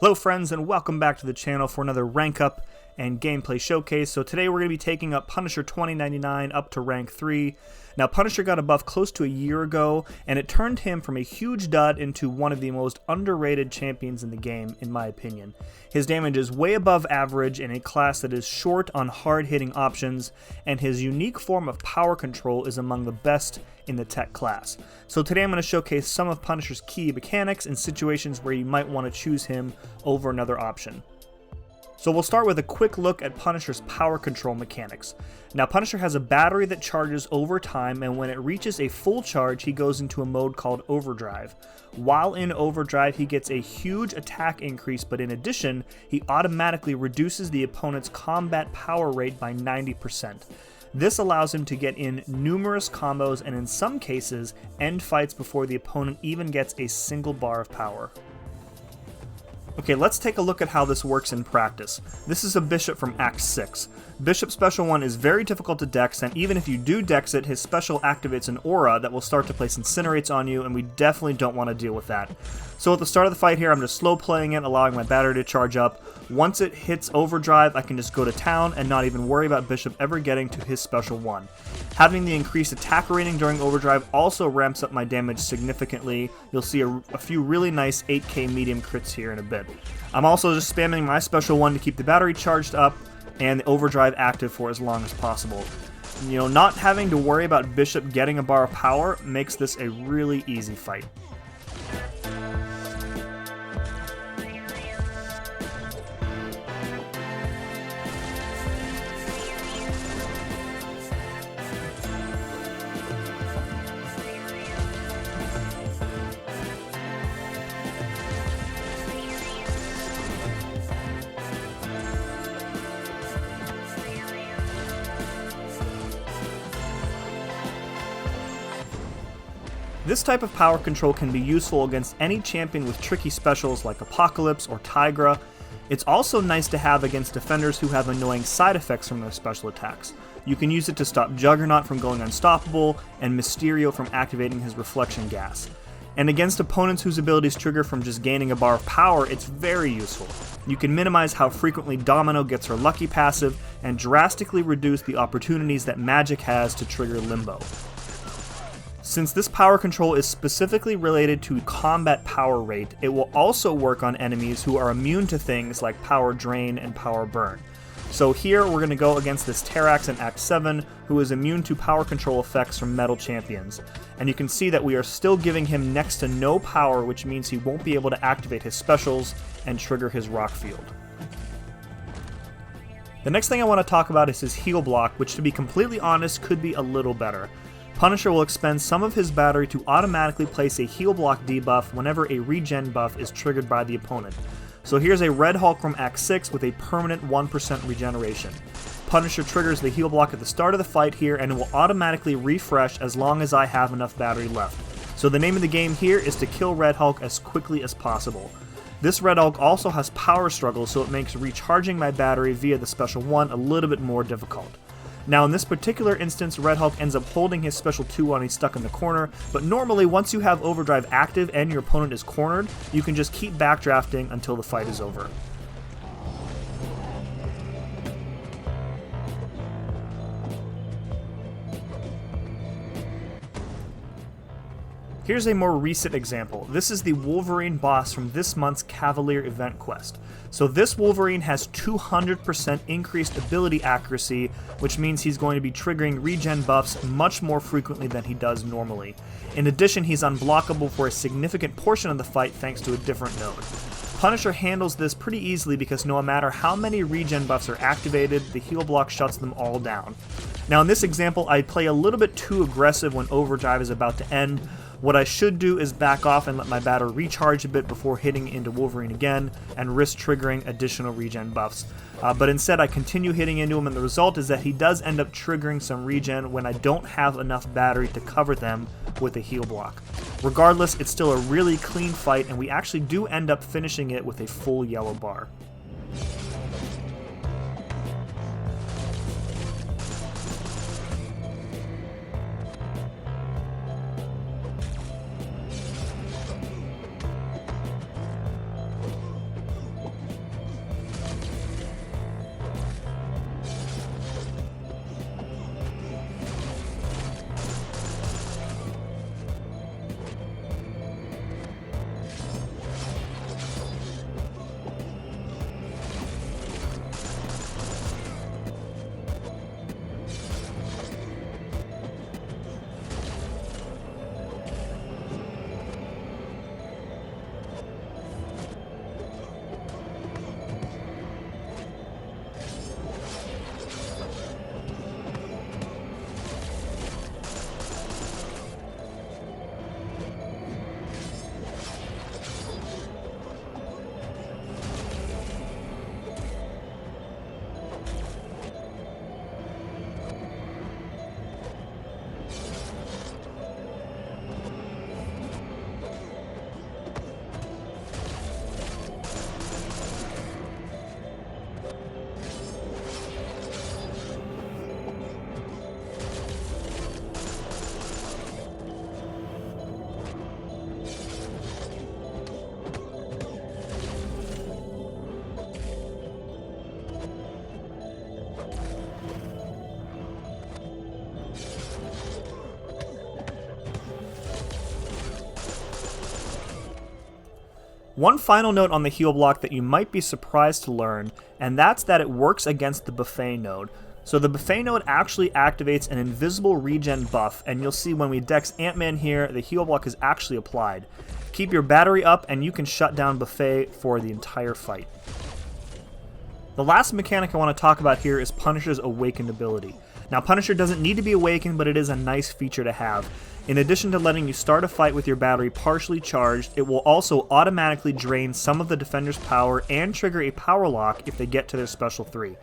Hello friends, and welcome back to the channel for another rank up and gameplay showcase. So today we're going to be taking up Punisher 2099 up to rank 3. Now Punisher got a buff close to a year ago, and it turned him from a huge dud into one of the most underrated champions in the game, in my opinion. His damage is way above average in a class that is short on hard-hitting options, and his unique form of power control is among the best in the tech class. So today I'm going to showcase some of Punisher's key mechanics in situations where you might want to choose him over another option. So we'll start with a quick look at Punisher's power control mechanics. Now Punisher has a battery that charges over time, and when it reaches a full charge he goes into a mode called overdrive. While in overdrive he gets a huge attack increase, but in addition he automatically reduces the opponent's combat power rate by 90%. This allows him to get in numerous combos and in some cases end fights before the opponent even gets a single bar of power. Okay, let's take a look at how this works in practice. This is a Bishop from Act 6. Bishop Special 1 is very difficult to dex, and even if you do dex it, his special activates an aura that will start to place incinerates on you, and we definitely don't want to deal with that. So at the start of the fight here, I'm just slow playing it, allowing my battery to charge up. Once it hits overdrive, I can just go to town and not even worry about Bishop ever getting to his Special 1. Having the increased attack rating during overdrive also ramps up my damage significantly. You'll see a few really nice 8k medium crits here in a bit. I'm also just spamming my Special 1 to keep the battery charged up and the overdrive active for as long as possible. You know, not having to worry about Bishop getting a bar of power makes this a really easy fight. This type of power control can be useful against any champion with tricky specials like Apocalypse or Tigra. It's also nice to have against defenders who have annoying side effects from their special attacks. You can use it to stop Juggernaut from going unstoppable and Mysterio from activating his reflection gas. And against opponents whose abilities trigger from just gaining a bar of power, it's very useful. You can minimize how frequently Domino gets her lucky passive and drastically reduce the opportunities that Magic has to trigger Limbo. Since this power control is specifically related to combat power rate, it will also work on enemies who are immune to things like power drain and power burn. So here we're going to go against this Terrax in Act 7, who is immune to power control effects from metal champions. And you can see that we are still giving him next to no power, which means he won't be able to activate his specials and trigger his rock field. The next thing I want to talk about is his heal block, which to be completely honest could be a little better. Punisher will expend some of his battery to automatically place a heal block debuff whenever a regen buff is triggered by the opponent. So here's a Red Hulk from Act 6 with a permanent 1% regeneration. Punisher triggers the heal block at the start of the fight here, and it will automatically refresh as long as I have enough battery left. So the name of the game here is to kill Red Hulk as quickly as possible. This Red Hulk also has power struggle, so it makes recharging my battery via the Special 1 a little bit more difficult. Now in this particular instance, Red Hulk ends up holding his Special 2 when he's stuck in the corner, but normally once you have Overdrive active and your opponent is cornered, you can just keep backdrafting until the fight is over. Here's a more recent example. This is the Wolverine boss from this month's Cavalier event quest. So this Wolverine has 200% increased ability accuracy, which means he's going to be triggering regen buffs much more frequently than he does normally. In addition, he's unblockable for a significant portion of the fight thanks to a different node. Punisher handles this pretty easily because no matter how many regen buffs are activated, the heal block shuts them all down. Now in this example, I play a little bit too aggressive when Overdrive is about to end. What I should do is back off and let my battery recharge a bit before hitting into Wolverine again and risk triggering additional regen buffs. But instead I continue hitting into him, and the result is that he does end up triggering some regen when I don't have enough battery to cover them with a heal block. Regardless, it's still a really clean fight, and we actually do end up finishing it with a full yellow bar. One final note on the heal block that you might be surprised to learn, and that's that it works against the buffet node. So the buffet node actually activates an invisible regen buff, and you'll see when we dex Ant-Man here, the heal block is actually applied. Keep your battery up and you can shut down buffet for the entire fight. The last mechanic I want to talk about here is Punisher's awakened ability. Now Punisher doesn't need to be awakened, but it is a nice feature to have. In addition to letting you start a fight with your battery partially charged, it will also automatically drain some of the defender's power and trigger a power lock if they get to their special 3.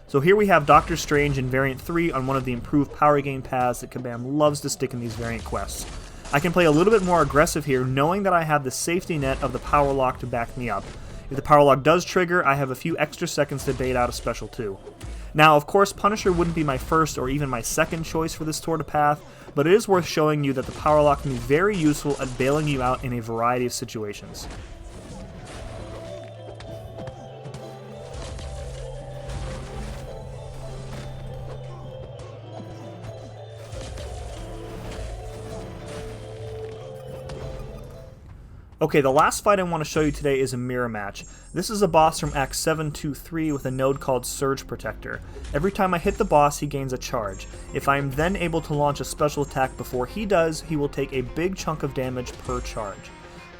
So here we have Doctor Strange in variant 3 on one of the improved power gain paths that Kabam loves to stick in these variant quests. I can play a little bit more aggressive here, knowing that I have the safety net of the power lock to back me up. If the power lock does trigger, I have a few extra seconds to bait out a special 2. Now, of course, Punisher wouldn't be my first or even my second choice for this Tour de Path, but it is worth showing you that the power lock can be very useful at bailing you out in a variety of situations. Okay, the last fight I want to show you today is a mirror match. This is a boss from Act 723 with a node called Surge Protector. Every time I hit the boss, he gains a charge. If I am then able to launch a special attack before he does, he will take a big chunk of damage per charge.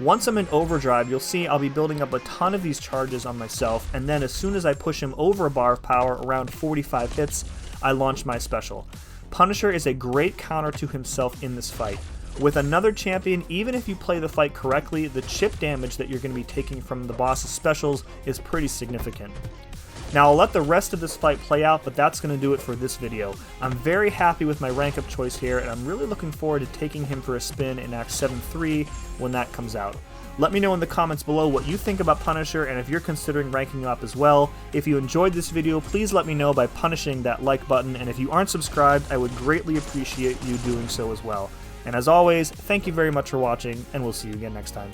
Once I'm in overdrive, you'll see I'll be building up a ton of these charges on myself, and then as soon as I push him over a bar of power, around 45 hits, I launch my special. Punisher is a great counter to himself in this fight. With another champion, even if you play the fight correctly, the chip damage that you're going to be taking from the boss's specials is pretty significant. Now I'll let the rest of this fight play out, but that's going to do it for this video. I'm very happy with my rank up choice here, and I'm really looking forward to taking him for a spin in Act 7-3 when that comes out. Let me know in the comments below what you think about Punisher and if you're considering ranking up as well. If you enjoyed this video, please let me know by punishing that like button, and if you aren't subscribed, I would greatly appreciate you doing so as well. And as always, thank you very much for watching, and we'll see you again next time.